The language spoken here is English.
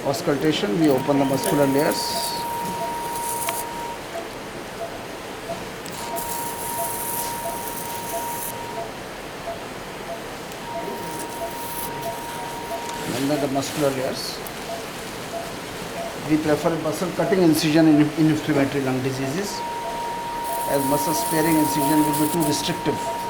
Auscultation, we open the muscular layers. Under the muscular layers. We prefer muscle cutting incision in inflammatory lung diseases, as muscle sparing incision will be too restrictive.